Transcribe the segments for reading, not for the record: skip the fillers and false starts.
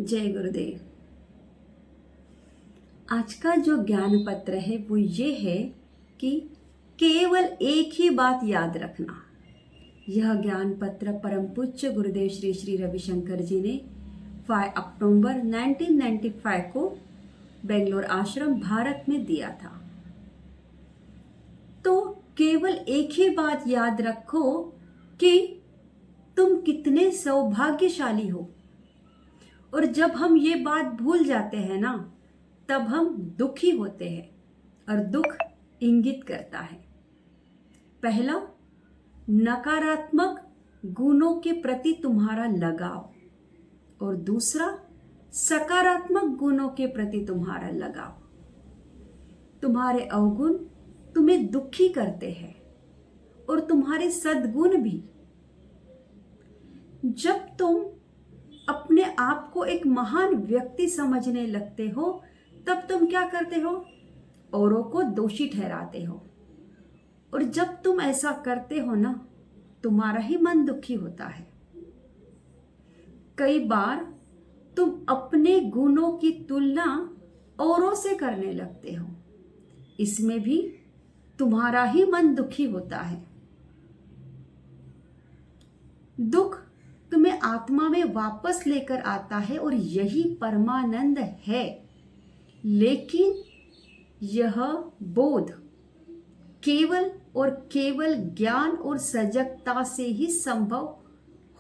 जय गुरुदेव। आज का जो ज्ञान पत्र है वो ये है कि केवल एक ही बात याद रखना। यह ज्ञान पत्र परम पूज्य गुरुदेव श्री श्री रविशंकर जी ने 5 अक्टूबर 1995 को बेंगलोर आश्रम भारत में दिया था। तो केवल एक ही बात याद रखो कि तुम कितने सौभाग्यशाली हो। और जब हम ये बात भूल जाते हैं ना, तब हम दुखी होते हैं और दुख इंगित करता है। पहला, नकारात्मक गुणों के प्रति तुम्हारा लगाव, और दूसरा, सकारात्मक गुणों के प्रति तुम्हारा लगाव। तुम्हारे अवगुण तुम्हें दुखी करते हैं और तुम्हारे सद्गुण भी। जब तुम अपने आप को एक महान व्यक्ति समझने लगते हो, तब तुम क्या करते हो? औरों को दोषी ठहराते हो। और जब तुम ऐसा करते हो ना, तुम्हारा ही मन दुखी होता है। कई बार तुम अपने गुणों की तुलना औरों से करने लगते हो। इसमें भी तुम्हारा ही मन दुखी होता है। दुख तुम्हें आत्मा में वापस लेकर आता है और यही परमानंद है। लेकिन यह बोध केवल और केवल ज्ञान और सजगता से ही संभव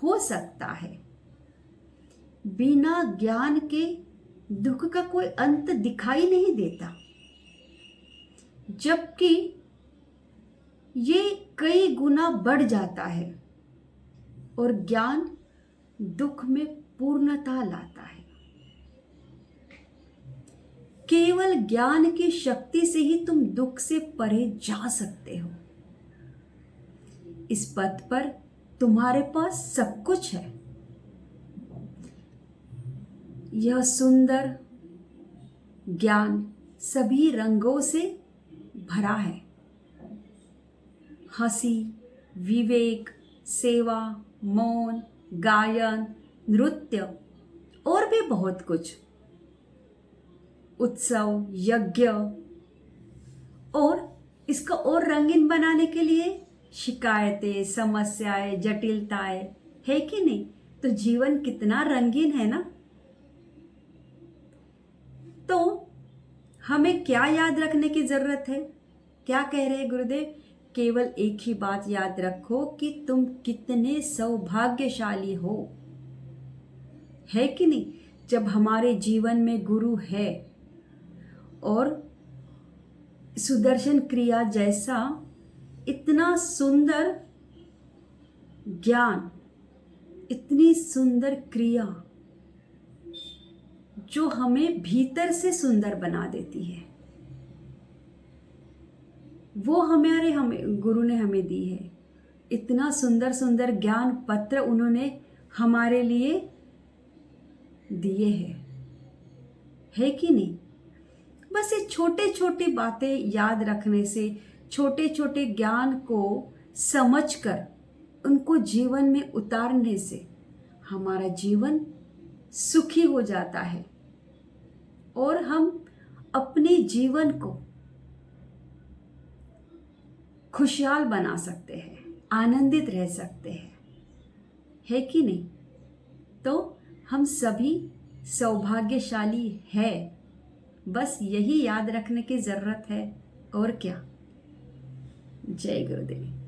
हो सकता है। बिना ज्ञान के दुख का कोई अंत दिखाई नहीं देता, जबकि ये कई गुना बढ़ जाता है और ज्ञान दुख में पूर्णता लाता है। केवल ज्ञान की शक्ति से ही तुम दुख से परे जा सकते हो। इस पथ पर तुम्हारे पास सब कुछ है। यह सुंदर ज्ञान सभी रंगों से भरा है। हंसी, विवेक, सेवा, मौन, गायन, नृत्य और भी बहुत कुछ, उत्सव, यज्ञ। और इसको और रंगीन बनाने के लिए शिकायतें, समस्याएं, जटिलताएं है कि नहीं? तो जीवन कितना रंगीन है ना। तो हमें क्या याद रखने की जरूरत है? क्या कह रहे हैं गुरुदेव? केवल एक ही बात याद रखो कि तुम कितने सौभाग्यशाली हो, है कि नहीं? जब हमारे जीवन में गुरु है और सुदर्शन क्रिया जैसा इतना सुंदर ज्ञान, इतनी सुंदर क्रिया जो हमें भीतर से सुंदर बना देती है, वो हमें गुरु ने हमें दी है। इतना सुंदर सुंदर ज्ञान पत्र उन्होंने हमारे लिए दिए हैं, है कि नहीं? बस ये छोटे छोटे बातें याद रखने से, छोटे छोटे ज्ञान को समझकर उनको जीवन में उतारने से हमारा जीवन सुखी हो जाता है और हम अपने जीवन को खुशहाल बना सकते हैं, आनंदित रह सकते हैं, है कि नहीं? तो हम सभी सौभाग्यशाली है। बस यही याद रखने की जरूरत है। और क्या। जय गुरुदेव।